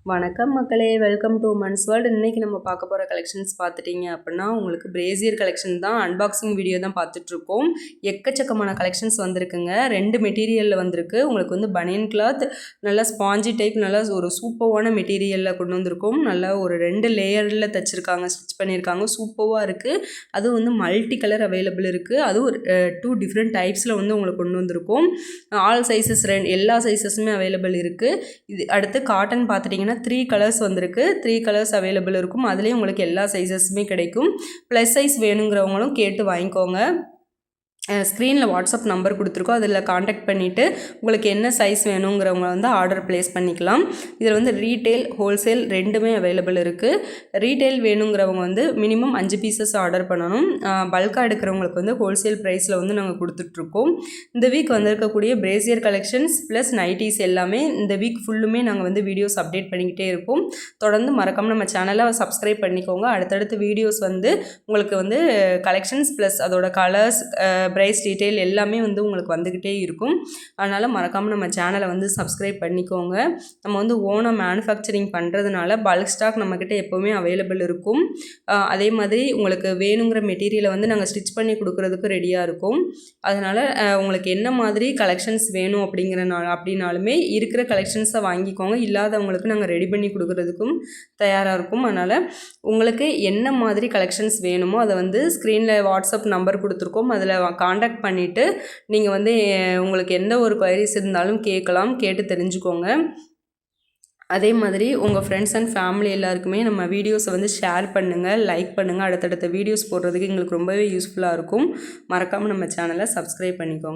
வணக்கம் மக்களே, welcome to months world. இன்றைக்கி நம்ம பார்க்க போகிற கலெக்ஷன்ஸ் பார்த்துட்டிங்க அப்படின்னா உங்களுக்கு பிரேசியர் கலெக்ஷன் தான், அன்பாக்சிங் வீடியோ தான் பார்த்துட்ருக்கோம். எக்கச்சக்கமான கலெக்ஷன்ஸ் வந்திருக்குங்க. 2 மெட்டீரியலில் வந்திருக்கு. உங்களுக்கு வந்து பனியன் கிளாத், நல்லா ஸ்பாஞ்சி டைப், நல்லா ஒரு சூப்பரான மெட்டீரியலில் கொண்டு வந்திருக்கோம். நல்லா ஒரு 2 லேயரில் தைச்சிருக்காங்க, ஸ்டிச் பண்ணியிருக்காங்க. சூப்பராக இருக்குது. அதுவும் வந்து மல்டி கலர் அவைலபிள் இருக்குது. அதுவும் ஒரு 2 டிஃப்ரெண்ட் டைப்ஸில் வந்து உங்களுக்கு கொண்டு வந்திருக்கோம். ஆல் சைஸஸ் எல்லா சைஸஸுமே அவைலபிள் இருக்குது. இது அடுத்து காட்டன் பார்த்துட்டிங்கன்னா 3 கலர்ஸ் வந்திருக்கு. 3 கலர்ஸ் அவைலபிள் இருக்கும். அதுலேயும் உங்களுக்கு எல்லா சைஸஸுமே கிடைக்கும். ப்ளஸ் சைஸ் வேணுங்கிறவங்களும் கேட்டு வாங்கிக்கோங்க. ஸ்க்ரீனில் வாட்ஸ்அப் நம்பர் கொடுத்துருக்கோம், அதில் காண்டாக்ட் பண்ணிவிட்டு உங்களுக்கு என்ன சைஸ் வேணுங்கிறவங்க வந்து ஆர்டர் ப்ளேஸ் பண்ணிக்கலாம். இதில் வந்து ரீட்டெயில், ஹோல்சேல் ரெண்டுமே அவைலபிள் இருக்குது. ரீட்டெயில் வேணுங்கிறவங்க வந்து மினிமம் 5 பீசஸ் ஆர்டர் பண்ணணும். பல்காக எடுக்கிறவங்களுக்கு வந்து ஹோல்சேல் ப்ரைஸில் வந்து நாங்கள் கொடுத்துட்ருக்கோம். இந்த வீக் வந்திருக்கக்கூடிய பிரேசியர் கலெக்ஷன்ஸ் ப்ளஸ் நைட்டிஸ் எல்லாமே இந்த வீக் ஃபுல்லுமே நாங்கள் வந்து வீடியோஸ் அப்டேட் பண்ணிக்கிட்டே இருப்போம். தொடர்ந்து மறக்காமல் நம்ம சேனலை சப்ஸ்கிரைப் பண்ணிக்கோங்க. அடுத்தடுத்த வீடியோஸ் வந்து உங்களுக்கு வந்து கலெக்ஷன்ஸ் ப்ளஸ் அதோட கலர்ஸ், ப்ரைஸ் டீட்டெயில் எல்லாமே வந்து உங்களுக்கு வந்துக்கிட்டே இருக்கும். அதனால் மறக்காமல் நம்ம சேனலை வந்து சப்ஸ்கிரைப் பண்ணிக்கோங்க. நம்ம வந்து ஓனாக மேனுஃபேக்சரிங் பண்ணுறதுனால பல்க் ஸ்டாக் நம்மக்கிட்ட எப்போவுமே அவைலபிள் இருக்கும். அதே மாதிரி உங்களுக்கு வேணுங்கிற மெட்டீரியலை வந்து நாங்கள் ஸ்டிச் பண்ணி கொடுக்குறதுக்கு ரெடியாக இருக்கும். அதனால் உங்களுக்கு என்ன மாதிரி கலெக்ஷன்ஸ் வேணும் அப்படின்னாலுமே இருக்கிற கலெக்ஷன்ஸை வாங்கிக்கோங்க. இல்லாதவங்களுக்கு நாங்கள் ரெடி பண்ணி கொடுக்குறதுக்கும் தயாராக இருக்கும். அதனால் உங்களுக்கு என்ன மாதிரி கலெக்ஷன்ஸ் வேணுமோ அதை வந்து ஸ்க்ரீனில் வாட்ஸ்அப் நம்பர் கொடுத்துருக்கோம், அதில் காண்டாக்ட் பண்ணிவிட்டு நீங்கள் வந்து உங்களுக்கு எந்த ஒரு குவைரிஸ் இருந்தாலும் கேட்கலாம், கேட்டு தெரிஞ்சுக்கோங்க. அதே மாதிரி உங்கள் ஃப்ரெண்ட்ஸ் அண்ட் ஃபேமிலி எல்லாருக்குமே நம்ம வீடியோஸை வந்து ஷேர் பண்ணுங்கள், லைக் பண்ணுங்கள். அடுத்தடுத்த வீடியோஸ் போடுறதுக்கு எங்களுக்கு ரொம்பவே யூஸ்ஃபுல்லாக இருக்கும். மறக்காமல் நம்ம சேனலை சப்ஸ்கிரைப் பண்ணிக்கோங்க.